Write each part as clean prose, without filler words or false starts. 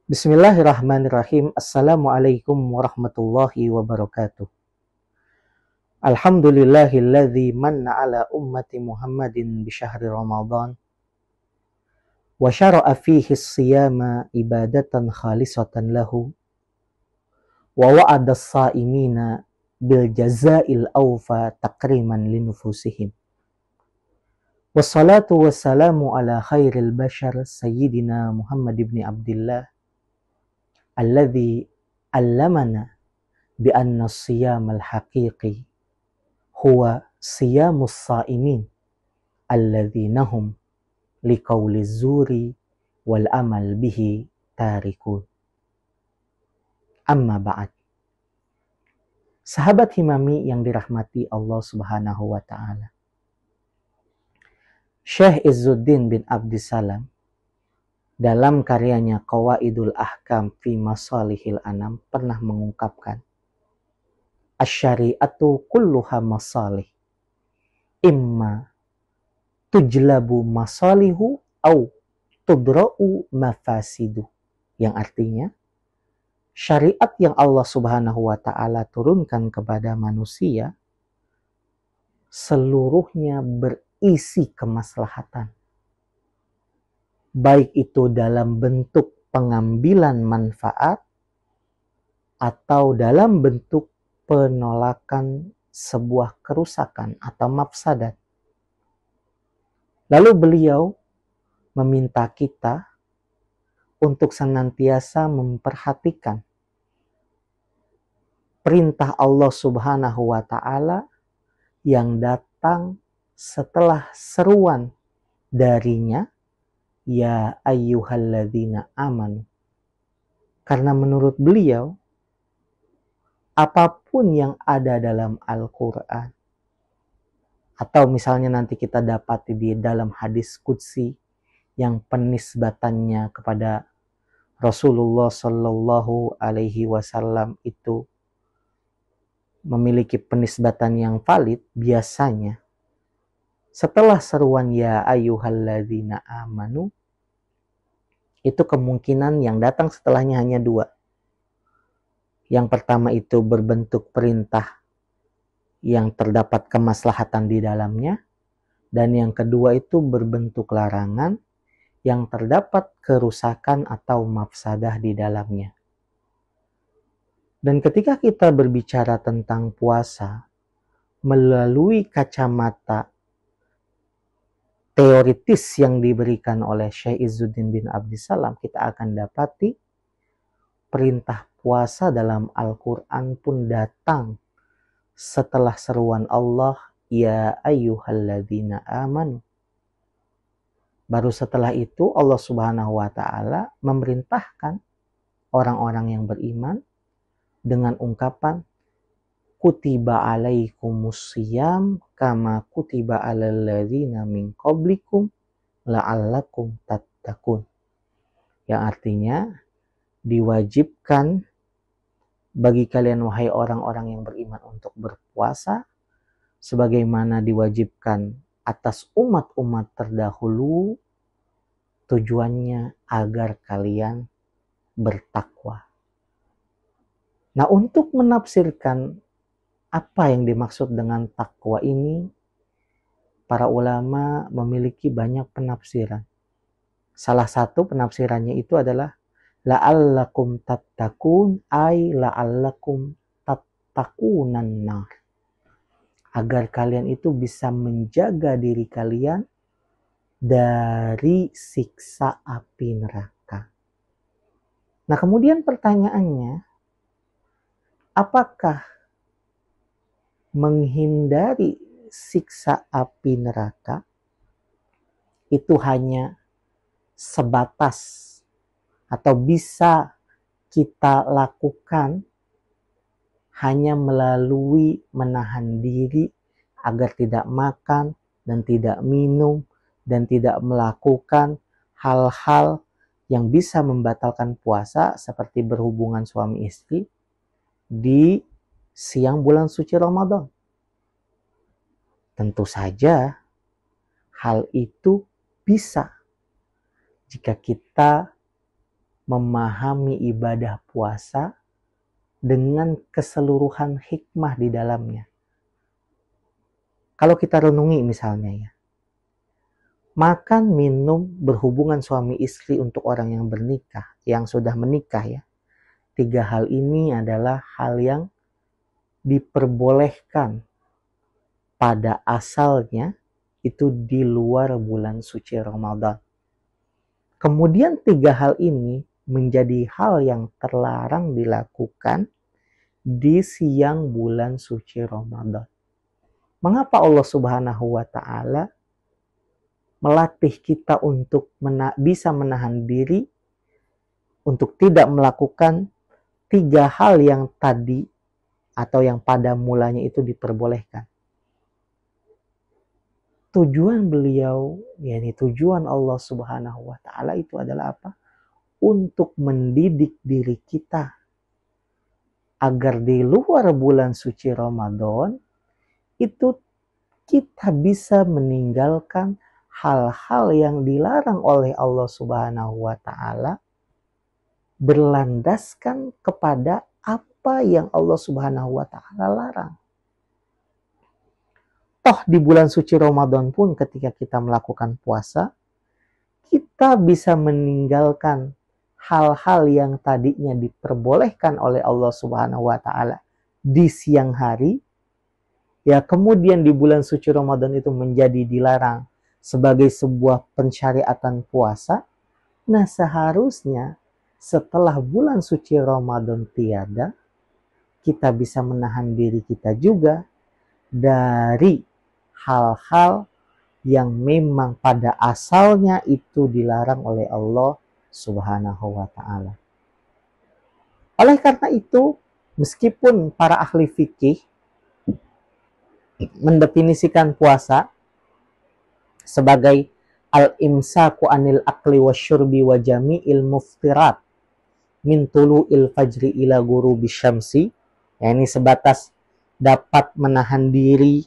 Bismillahirrahmanirrahim. Assalamualaikum warahmatullahi wabarakatuh. Alhamdulillahilladzi manna ala ummati Muhammadin bi syahri Ramadan wa syara'a fihi as-siyama ibadatan khalisatan lahu wa wa'ada as-sa'imina bil jazaa'il awfa takriman linufusihim. Wassalatu wassalamu ala khairil bashar sayyidina Muhammad ibn Abdillah alladzi allamana bi anna siyamal haqiqi huwa siyamus saimin alladzina hum liqauli zuri wal amal bihi tarikun. Amma ba'd. Sahabat Himami yang dirahmati Allah Subhanahu wa taala. Syekh Izzuddin bin Abdissalam dalam karyanya Qawaidul Ahkam fi Masalihil Anam pernah mengungkapkan, Asy-syari'atu kulluha masalih, imma tujlabu masalihu au tudra'u mafasidu. Yang artinya, syariat yang Allah Subhanahu wa taala turunkan kepada manusia seluruhnya berisi kemaslahatan. Baik itu dalam bentuk pengambilan manfaat atau dalam bentuk penolakan sebuah kerusakan atau mafsadat. Lalu beliau meminta kita untuk senantiasa memperhatikan perintah Allah Subhanahu wa taala yang datang setelah seruan darinya, ya ayyuhalladzina amanu. Karena menurut beliau, apapun yang ada dalam Al-Quran, atau misalnya nanti kita dapati di dalam hadis qudsi yang penisbatannya kepada Rasulullah Shallallahu Alaihi Wasallam itu memiliki penisbatan yang valid, biasanya setelah seruan ya ayyuhalladzina amanu, itu kemungkinan yang datang setelahnya hanya dua. Yang pertama itu berbentuk perintah yang terdapat kemaslahatan di dalamnya, dan yang kedua itu berbentuk larangan yang terdapat kerusakan atau mafsadah di dalamnya. Dan ketika kita berbicara tentang puasa melalui kacamata teoritis yang diberikan oleh Syekh Izzuddin bin Abdissalam, kita akan dapati perintah puasa dalam Al-Quran pun datang setelah seruan Allah, ya ayyuhalladzina amanu. Baru setelah itu Allah Subhanahu wa taala memerintahkan orang-orang yang beriman dengan ungkapan kutiba alaikumus syiyam kama kutiba alal ladzina min qablikum la'allakum tattaqun. Yang artinya diwajibkan bagi kalian wahai orang-orang yang beriman untuk berpuasa sebagaimana diwajibkan atas umat-umat terdahulu, tujuannya agar kalian bertakwa. Nah, untuk menafsirkan apa yang dimaksud dengan takwa ini, para ulama memiliki banyak penafsiran. Salah satu penafsirannya itu adalah la'allakum tattaqun ay la'allakum tattaqunan nar. Agar kalian itu bisa menjaga diri kalian dari siksa api neraka. Nah, kemudian pertanyaannya, apakah menghindari siksa api neraka itu hanya sebatas atau bisa kita lakukan hanya melalui menahan diri agar tidak makan dan tidak minum dan tidak melakukan hal-hal yang bisa membatalkan puasa seperti berhubungan suami istri di siang bulan suci Ramadan? Tentu saja hal itu bisa jika kita memahami ibadah puasa dengan keseluruhan hikmah di dalamnya. Kalau kita renungi misalnya ya, makan, minum, berhubungan suami istri untuk orang yang bernikah, yang sudah menikah ya. 3 hal ini adalah hal yang diperbolehkan pada asalnya itu di luar bulan suci Ramadan. Kemudian 3 hal ini menjadi hal yang terlarang dilakukan di siang bulan suci Ramadan. Mengapa Allah Subhanahu wa Ta'ala melatih kita untuk bisa menahan diri untuk tidak melakukan 3 hal yang tadi atau yang pada mulanya itu diperbolehkan? Tujuan beliau, yakni tujuan Allah Subhanahu wa Ta'ala itu adalah apa? Untuk mendidik diri kita agar di luar bulan suci Ramadan itu kita bisa meninggalkan hal-hal yang dilarang oleh Allah Subhanahu wa Ta'ala, berlandaskan kepada apa yang Allah Subhanahu wa Ta'ala larang. Toh di bulan suci Ramadan pun ketika kita melakukan puasa, kita bisa meninggalkan hal-hal yang tadinya diperbolehkan oleh Allah Subhanahu wa Ta'ala di siang hari, ya kemudian di bulan suci Ramadan itu menjadi dilarang sebagai sebuah pensyariatan puasa. Nah, seharusnya setelah bulan suci Ramadan tiada, kita bisa menahan diri kita juga dari hal-hal yang memang pada asalnya itu dilarang oleh Allah Subhanahu wa Ta'ala. Oleh karena itu, meskipun para ahli fikih mendefinisikan puasa sebagai al-imsaku anil akli wasyurbi wa jami'il muftirat min tulu'il fajri ila ghurubi syamsi, ya ini sebatas dapat menahan diri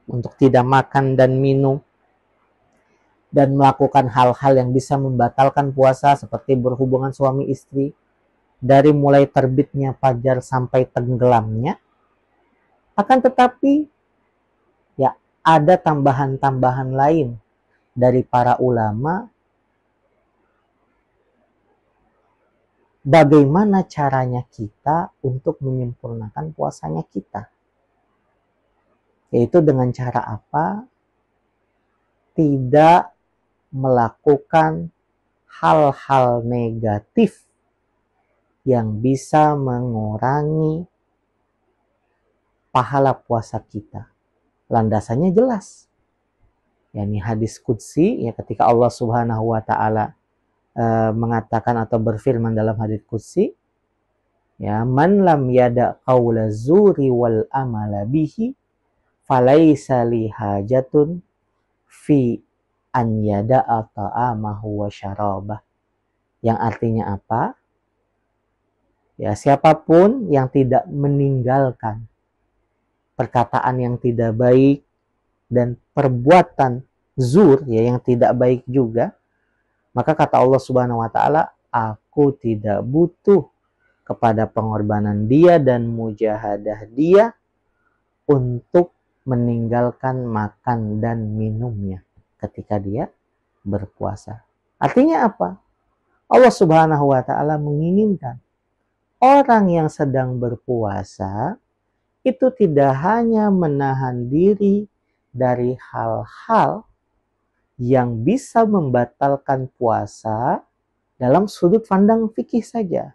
untuk tidak makan dan minum dan melakukan hal-hal yang bisa membatalkan puasa seperti berhubungan suami istri dari mulai terbitnya fajar sampai tenggelamnya. Akan tetapi ya ada tambahan-tambahan lain dari para ulama bagaimana caranya kita untuk menyempurnakan puasanya kita. Yaitu dengan cara apa? Tidak melakukan hal-hal negatif yang bisa mengurangi pahala puasa kita. Landasannya jelas. yakni hadis qudsi, ya ketika Allah Subhanahu wa Ta'ala mengatakan atau berfirman dalam hadis qudsi, ya, man lam yada qaula zuri wal amala bihi falaisa li hajatun fi an yada'a ta'amahu wa syarabah. Yang artinya apa? Ya, siapapun yang tidak meninggalkan perkataan yang tidak baik dan perbuatan zur, ya, yang tidak baik juga, maka kata Allah Subhanahu wa Ta'ala, aku tidak butuh kepada pengorbanan dia dan mujahadah dia untuk meninggalkan makan dan minumnya ketika dia berpuasa. Artinya apa? Allah Subhanahu wa Ta'ala menginginkan orang yang sedang berpuasa itu tidak hanya menahan diri dari hal-hal yang bisa membatalkan puasa dalam sudut pandang fikih saja.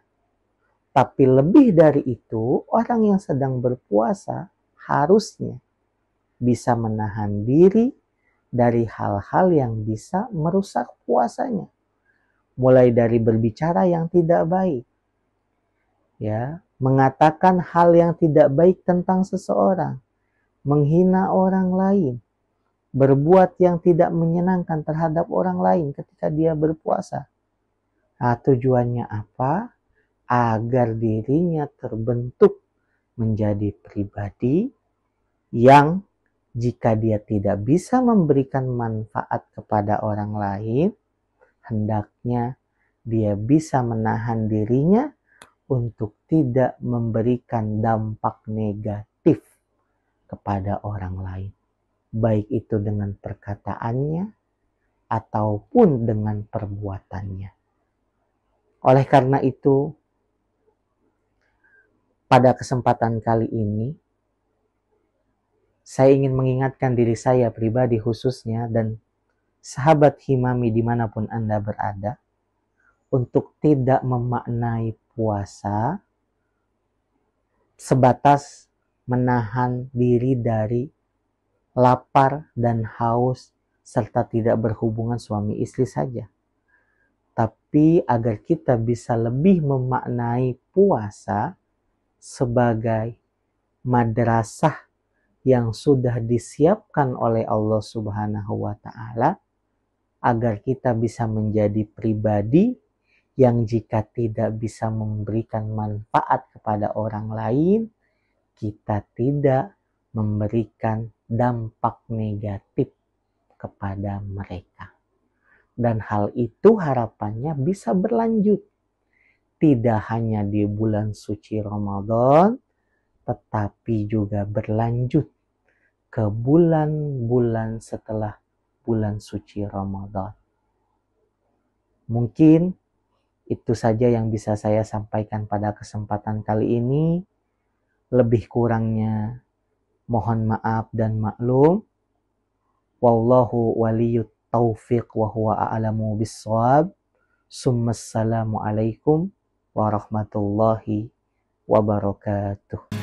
Tapi lebih dari itu, orang yang sedang berpuasa harusnya bisa menahan diri dari hal-hal yang bisa merusak puasanya. Mulai dari berbicara yang tidak baik, ya, mengatakan hal yang tidak baik tentang seseorang, menghina orang lain, berbuat yang tidak menyenangkan terhadap orang lain ketika dia berpuasa. Nah, tujuannya apa? Agar dirinya terbentuk menjadi pribadi yang jika dia tidak bisa memberikan manfaat kepada orang lain, hendaknya dia bisa menahan dirinya untuk tidak memberikan dampak negatif kepada orang lain, baik itu dengan perkataannya ataupun dengan perbuatannya. Oleh karena itu, pada kesempatan kali ini, saya ingin mengingatkan diri saya pribadi khususnya dan sahabat Himami dimanapun Anda berada, untuk tidak memaknai puasa sebatas menahan diri dari lapar dan haus serta tidak berhubungan suami istri saja. Tapi agar kita bisa lebih memaknai puasa sebagai madrasah yang sudah disiapkan oleh Allah Subhanahu wa Ta'ala, agar kita bisa menjadi pribadi yang jika tidak bisa memberikan manfaat kepada orang lain, kita tidak memberikan dampak negatif kepada mereka. Dan hal itu harapannya bisa berlanjut. Tidak hanya di bulan suci Ramadan, tetapi juga berlanjut ke bulan-bulan setelah bulan suci Ramadan. Mungkin itu saja yang bisa saya sampaikan pada kesempatan kali ini. Lebih kurangnya mohon maaf dan maklum. Wallahu waliyut taufiq wa huwa a'lamu bissawab. Summassalamu alaikum warahmatullahi wabarakatuh.